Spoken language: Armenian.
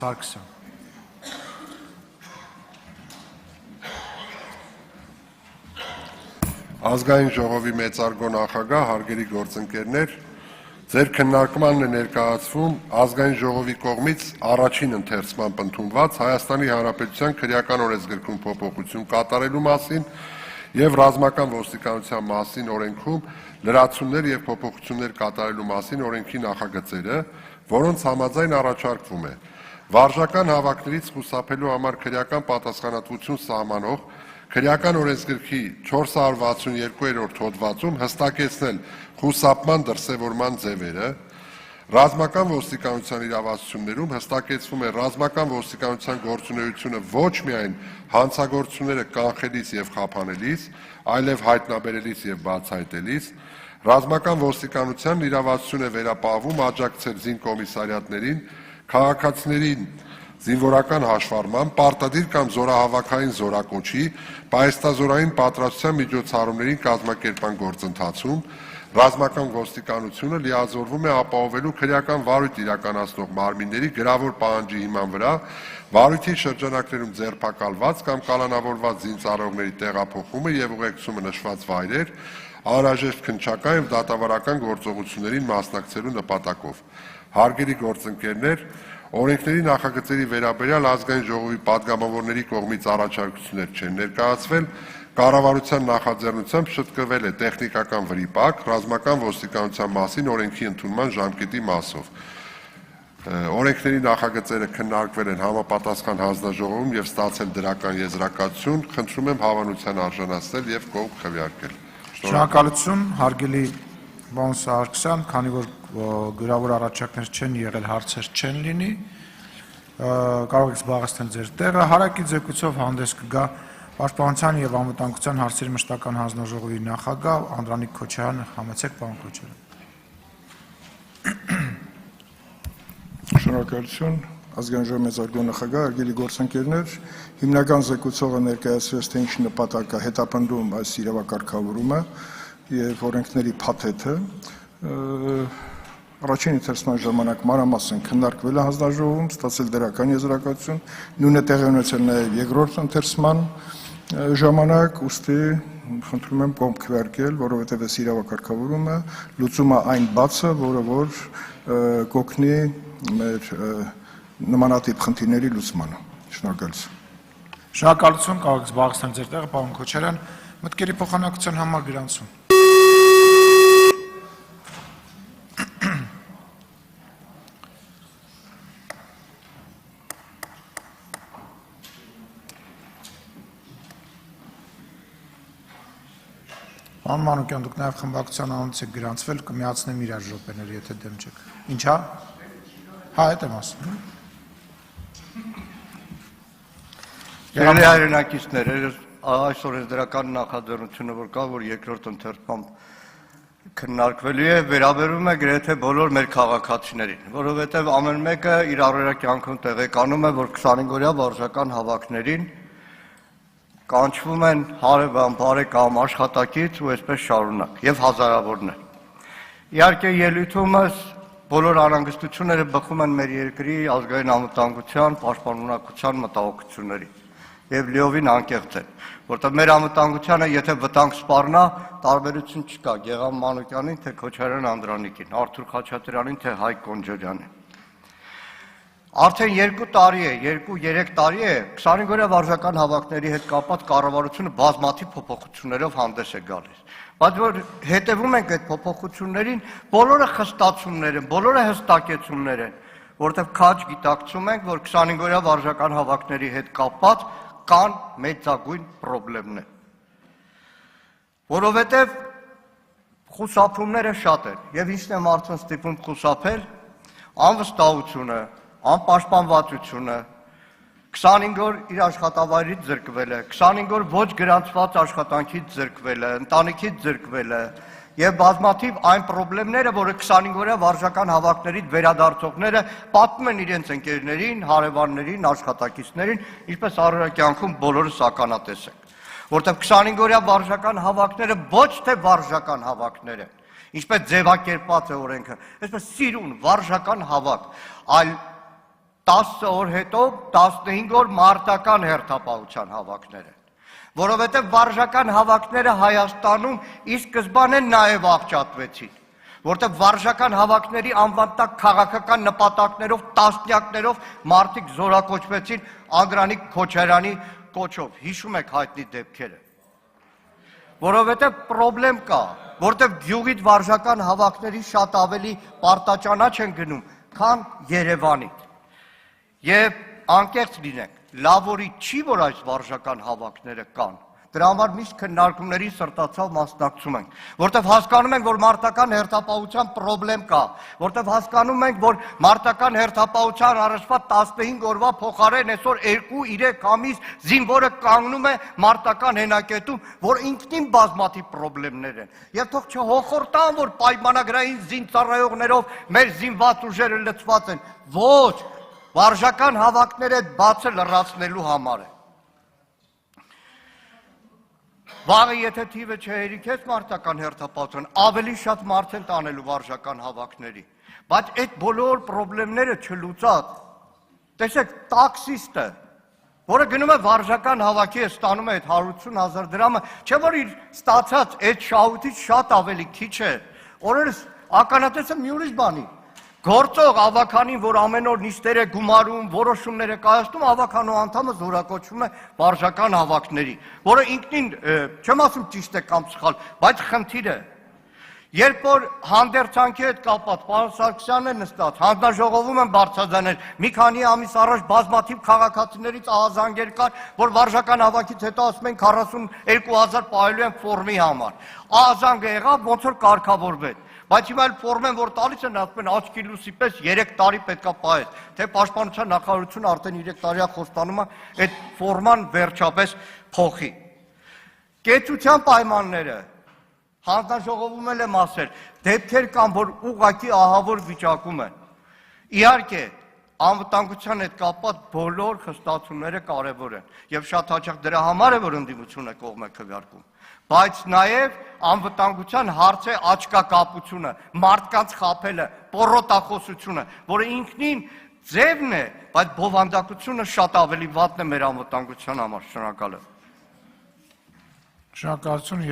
Սարգսյան։ Ազգային ժողովի մեծարգո նախագահ, հարգելի գործընկերներ, ձեր քննարկմանն է ներկայացվում ազգային ժողովի կողմից առաջին ընթերցմամբ ընդունված Հայաստանի Հանրապետության քրեական օրենսգրքում փոփոխություն կատարելու մասին եւ ռազմական ոստիկանության մասին օրենքում լրացումներ եւ փոփոխություններ կատարելու մասին օրենքի նախագծերը, որոնց համաձայն առաջարկվում է վարժական հավաքներից խուսափելու համար քրեական պատասխանատվություն սահմանող քրեական օրենսգրքի 462-րդ հոդվածում հստակեցնել խուսափման դրսևորման ձևերը, ռազմական ոստիկանության իրավասություններում հստակեցվում է ռազմական ոստիկանության գործունեությունը ոչ միայն հանցագործությունները կանխելիս եւ խափանելիս, այլև հայտնաբերելիս եւ բացահայտելիս, ռազմական ոստիկանության իրավասություն է վերապահվում աջակցել զինկոմիսարիատներին, քաղաքացիներին զինվորական հաշվառման, պարտադիր կամ զորահավաքային զորակոչի, պահեստազորային պատրաստության միջոցառումներին կազմակերպման գործընթացում, ռազմական ոստիկանությունը լիազորվում է ապահովելու քրեական վարույթ իրականացնող մարմինների գրավոր պահանջի հիման վրա վարույթի շրջանակներում ձերբակալված կամ կալանավորված զինծառայողների տեղափոխումը եւ ուղեկցումը նշված վայրեր, անհրաժեշտ քննչական եւ դատավարական գործողություններին մասնակցելու նպատակով։ Հարգելի գործընկերներ, օրենքների նախագծերի վերաբերյալ ազգային ժողովի падգամավորների կողմից առաջարկություններ չեն ներկայացվել, կառավարության նախաձեռնությամբ շտկվել է տեխնիկական վրիպակ ռազմական ոստիկանության մասին օրենքի ընդունման ժամկետի մասով։ Օրենքների նախագծերը քննարկվել են համապատասխան հանձնաժողովում եւ ստացել դրական եզրակացություն, խնդրում եմ հավանության արժանացնել եւ կողմ քվեարկել։ Շնորհակալություն, հարգելի պարոն Սարգսյան, քանի որ գրավոր առաջարկներ չեն եղել, հարցեր չեն լինի, կարող եք զբաղեցնել ձեր տեղը, հարակի ձգությամբ հանդես կգա Պաշտպանության եւ անվտանգության հարցերի մշտական հանձնաժողովի նախագահ Անդրանիկ Քոչարյանը, համեցեք պարոն Քոչարյան։ Շնորհակալություն, ազգային ժողովի մեծարգո նախագահ, հարգելի գործընկերներ, հիմնական զեկուցողը ներկայացրեց, թե ինչ նպատակ է հետապնդում այս իրավակարգավորումը եւ օրենքների փաթեթը, առաջին ընթերցման ժամանակ մանրամասն քննարկվել է հանձնաժողովում, ստացել դրական եզրակացություն, նույնը տեղի ունեցել նաեւ երկրորդ ընթերցման ժամանակ, ուստի խնդրում եմ կողմ քվեարկել, որովհետեւ այս իրավակարգավորումը լուծում է այն բացը, որը որ կօգնի մեր նմանատիպ խնդիրների լուծմանը։ Շնորհակալություն։ Շնորհակալություն, կարող եք զբաղեցնել ձեր տեղը, պարոն Քոչարյան, մտքերի փոխանակության համար գրանցում։ Պարոն Մանուկյան, դուք նաև խմբակցության անունից եք գրանցվել, կմիացնեմ իրար րոպեները, եթե դեմ չեք։ Ինչա՞։ Հա, այդ եմ ասում։ Երելի հայրենակիցներ, այսօր այս դրական նախաձեռնությունը, որ կա, որ երկրորդ ընթերցմամբ քննարկվելու է, վերաբերում է գրեթե բոլոր մեր քաղաքացիներին, որովհետև ամեն մեկը իր առօրյա կյանքում տեղեկանում է, որ 25-օրյա վարժական հավաքներին կանչվում են հարևան, բարեկամ, աշխատակից ու այսպես շարունակ եւ հազարավորներ։ Իհարկե ելույթումս բոլոր անհանգստությունները բխում են մեր երկրի ազգային անվտանգության, պաշտպանունակության մտահոգություններից եւ լիովին անկեղծ են, որտեղ մեր անվտանգությանը եթե վտանգ սպառնա, տարբերություն չկա Գեգամ Մանուկյանին, թե Քոչարյան Անդրանիկին, Արթուր Խաչատրյանին, թե Հայկ Կոնջորյանին։ Արդեն 2 տարի է, 2-3 տարի է 25-օրյա վարժական հավաքների հետ կապված կառավարությունը բազմաթիվ փոփոխություններով հանդես է գալիս։ Բայց որ հետևում ենք այդ փոփոխություններին, բոլորը խստացումներ են, բոլորը հստակեցումներ են, որովհետև քաջ գիտակցում ենք, որ 25-օրյա վարժական հավաքների հետ կապված կան մեծագույն խնդիրներ։ Որովհետև խուսափումները շատ են, եւ ինչն է մարդուն ստիպում խուսափել, անվստահությունը, անպաշտպանվածությունը, 25 օր իր աշխատավայրից զրկվել է, 25 օր ոչ գրանցված աշխատանքից զրկվել է, ընտանիքից զրկվել է եւ բազմաթիվ այն խնդիրները, որը 25-օրյա վարժական հավաքներից վերադարձողները պատմում են իրենց ընկերներին, հարևաններին, աշխատակիցներին, ինչպես առօրյա կյանքում բոլորս ականատես ենք, որտեղ 25-օրյա վարժական հավաքները ոչ թե վարժական հավաքներ են, ինչպես ձևակերպված է օրենքը, այսպես սիրուն վարժական հավաք, այլ 10 օր հետո 15 օր մարտական հերթապահության հավաքներ են, որովհետև վարժական հավաքները Հայաստանում ի սկզբանե նաև աղճատվեցին, որտեղ վարժական հավաքների անվան տակ քաղաքական նպատակներով տասնյակներով մարդիկ զորակոչվեցին Անդրանիկ Քոչարյանի կոչով, հիշում եք հայտնի դեպքերը, որովհետև պրոբլեմ կա, որտեղ գյուղիդ վարժական հավաքների շատ ավելի պարտաճանաչ են գնում, քան Երևանից, և անկեղծ լինենք, լավորի չի, որ այս վարժական հավաքները կան, դրա համար միշտ քննարկումների սրտացավ մասնակցում ենք, որտեղ հասկանում ենք, որ մարտական հերթապահության պրոբլեմ կա, որտեղ հասկանում ենք, որ մարտական հերթապահության առաջվա 15 օրվա փոխարեն այսօր 2-3 ամիս զինվորը կանգնում է մարտական հենակետում, որ ինքնին բազմաթիվ պրոբլեմներ են, և թող չհոխորտան, որ պայմանագրային զինծառայողներով մեր զինված ուժերը լցված են, ոչ, վարժական հավաքները բացը լրացնելու համար է։ Վաղը եթե թիվը չհերիքեց մարտական հերթապահության, ավելի շատ մարդ են տանելու վարժական հավաքների, բայց այդ բոլոր պրոբլեմները չլուծած, տեսեք տաքսիստը, որը գնում է վարժական հավաքի է ստանում է այդ 180,000 դրամը, չէ որ իր ստացած այդ շահույթից շատ ավելի քիչ է, օրերս ականատեսը մի ուրիշ բանի, գործող ավականին, որ ամեն օր նիստեր է գումարում, որոշումներ է կայացնում, ավականու անդամը զորակոչվում է վարժական հավաքների, որը ինքնին, չեմ ասում ճիշտ է կամ սխալ, բայց խնդիր է։ Երբ որ հանդերձանքի հետ կապված, պարոն Սարգսյանն է նստած, հանձնաժողովում են բարձրաձայնել, մի քանի ամիս առաջ բազմաթիվ քաղաքացիներից ահազանգեր կար, որ վարժական հավաքից հետո ասում են 42,000 պահելու են ֆորմի համար։ Ահազանգը եղավ, ոնց որ կարգավորվեց։ Բայց հիմա էլ ֆորմ են, որ տալիս են, ասում են աչքի լույսի պես 3 տարի պետքա պահես, թե պաշտպանության նախարարությունը արդեն 3 տարի է խոստանում է այդ ֆորման վերջապես փոխի։ Կեցության պայմանները հանձնաժողովում էլ եմ ասել, դեպքեր կան, որ ուղղակի ահավոր վիճակում են։ Իհարկե, անվտանգության հետ կապված բոլոր խստացումները կարևոր են, եւ շատ հաճախ դրա համար է, որ ընդդիմությունը կողմ է քվեարկում, բայց նաեւ անվտանգության հարցը աչքակապությունը, մարդկանց խաբելը, պոռոտախոսությունը, որը ինքնին ձևն է, բայց բովանդակությունը շատ ավելի վատն է մեր անվտանգության համար։ Շնորհակալ եմ։ Շնորհակալություն։